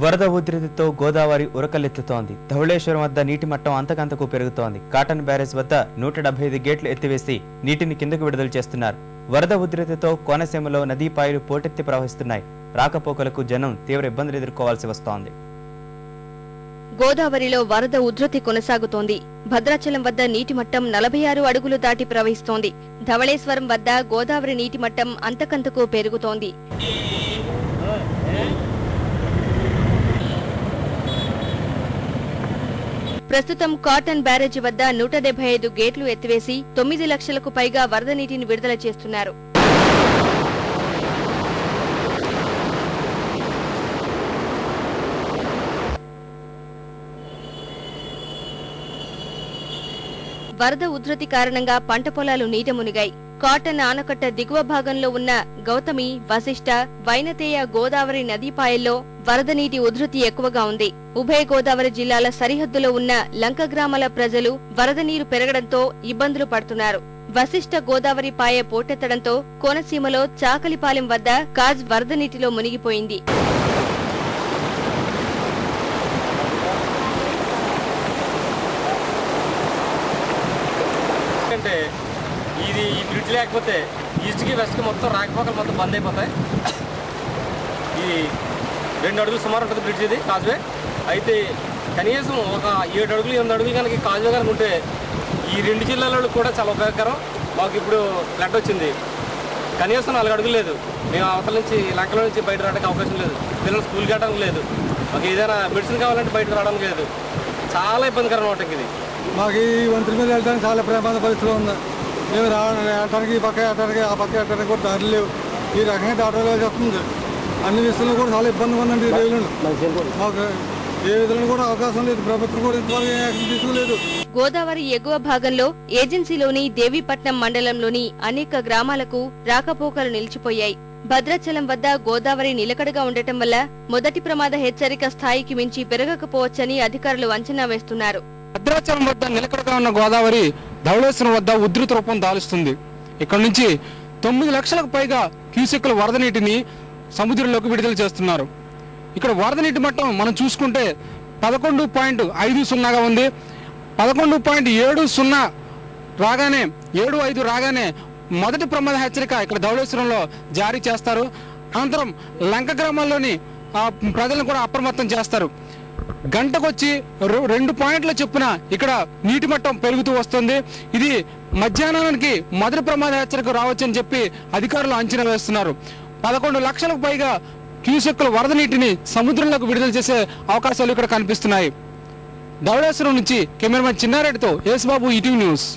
వరద ఉధృతితో గోదావరి ఉరకలెత్తుతోంది. ధవళేశ్వరం వద్ద నీటి మట్టం అంతకంతకు పెరుగుతోంది. కాటన్ బ్యారేజ్ వద్ద 175 గేట్లు ఎత్తివేసి నీటిని కిందకు విడుదల చేస్తున్నారు. వరద ఉధృతితో కోనసీమలో నదీపాయలు పోటెత్తి ప్రవహిస్తున్నాయి. రాకపోకలకు జనం తీవ్ర ఇబ్బందులు ఎదుర్కోవాల్సి వస్తోంది. గోదావరిలో వరద ఉధృతి కొనసాగుతోంది. భద్రాచలం వద్ద నీటి మట్టం 46 అడుగులు దాటి ప్రవహిస్తోంది. ధవళేశ్వరం వద్ద గోదావరి నీటి మట్టం అంతకంతకు పెరుగుతోంది. ప్రస్తుతం కాటన్ బ్యారేజీ వద్ద 175 గేట్లు ఎత్తివేసి 9 లక్షలకు పైగా వరద నీటిని విడుదల చేస్తున్నారు. వరద ఉధృతి కారణంగా పంట పొలాలు నీట మునిగాయి. కాటన్ ఆనకట్ట దిగువ భాగంలో ఉన్న గౌతమి, వశిష్ట, వైనతేయ గోదావరి నదీపాయల్లో వరద నీటి ఉధృతి ఎక్కువగా ఉంది. ఉభయ గోదావరి జిల్లాల సరిహద్దులో ఉన్న లంక గ్రామాల ప్రజలు వరద నీరు పెరగడంతో ఇబ్బందులు పడుతున్నారు. వశిష్ట గోదావరి పాయ పోటెత్తడంతో కోనసీమలో చాకలిపాలెం వద్ద కాజ్ వరద నీటిలో మునిగిపోయింది. ఇది ఈ బ్రిడ్జ్ లేకపోతే ఈస్ట్కి వెస్ట్కి మొత్తం రాకపోకలు మొత్తం బంద్ అయిపోతాయి. ఇది 2 అడుగులు సుమారు ఉంటుంది బ్రిడ్జ్, ఇది కాజ్వే. అయితే కనీసం ఒక 7 అడుగులు 8 అడుగులు కనుక ఈ కాజ్వే కనుక ఉంటే ఈ 2 జిల్లాలలో కూడా చాలా ఉపయోగకరం. మాకు ఇప్పుడు ఫ్లడ్ వచ్చింది, కనీసం 4 అడుగులు లేదు. మేము అవతల నుంచి లంకలో నుంచి బయట రావడానికి అవకాశం లేదు. పిల్లలు స్కూల్కి వెళ్ళడానికి లేదు. మాకు ఏదైనా మెడిసిన్ కావాలంటే బయటకు రావడానికి లేదు. చాలా ఇబ్బందికరం అనమాట ఇది. మాకు ఈ వంతుల మీద వెళ్ళడానికి చాలా ప్రమాద పరిస్థితిలో ఉంది. మేము వెళ్ళడానికి ఈ పక్క వెళ్ళడానికి ఆ పక్క వెళ్ళడానికి కూడా దారి లేవు. ఈ రకంగా దాటాల్సి వస్తుంది. అన్ని విషయంలో కూడా చాలా ఇబ్బందిగా ఉందండి. మాకు ఏ విధంగా కూడా అవకాశం లేదు. ప్రభుత్వం కూడా ఇంతవరకు యాక్షన్ తీసుకోలేదు. గోదావరి ఎగువ భాగంలో ఏజెన్సీలోని దేవీపట్నం మండలంలోని అనేక గ్రామాలకు రాకపోకలు నిలిచిపోయాయి. భద్రాచలం వద్ద గోదావరి నిలకడగా ఉండటం వల్ల మొదటి ప్రమాద హెచ్చరిక స్థాయికి మించి పెరగకపోవచ్చని అధికారులు అంచనా వేస్తున్నారు. భద్రాచలం వద్ద నిలకడగా ఉన్న గోదావరి ధవళేశ్వరం వద్ద ఉధృత రూపం దాలుస్తుంది. ఇక్కడ నుంచి 9 లక్షలకు పైగా క్యూసెక్కుల వరద నీటిని సముద్రంలోకి విడుదల చేస్తున్నారు. ఇక్కడ వరద నీటి మట్టం మనం చూసుకుంటే 11.50గా ఉంది. 11.70 రాగానే 75 రాగానే మొదటి ప్రమాద హెచ్చరిక ఇక్కడ ధవళేశ్వరంలో జారీ చేస్తారు. అనంతరం లంక గ్రామాల్లోని ప్రజలను కూడా అప్రమత్తం చేస్తారు. గంటకొచ్చి 2 పాయింట్ల చొప్పున ఇక్కడ నీటి మట్టం పెరుగుతూ వస్తుంది. ఇది మధ్యాహ్నానికి మొదటి ప్రమాద హెచ్చరిక రావచ్చని చెప్పి అధికారులు అంచనా వేస్తున్నారు. 11 లక్షలకు పైగా క్యూసెక్కుల వరద నీటిని సముద్రంలోకి విడుదల చేసే అవకాశాలు ఇక్కడ కనిపిస్తున్నాయి. ధవళేశ్వరం నుంచి కెమెరామెన్ చిన్నారెడ్డితో యేసుబాబు, ఈటీవీ న్యూస్.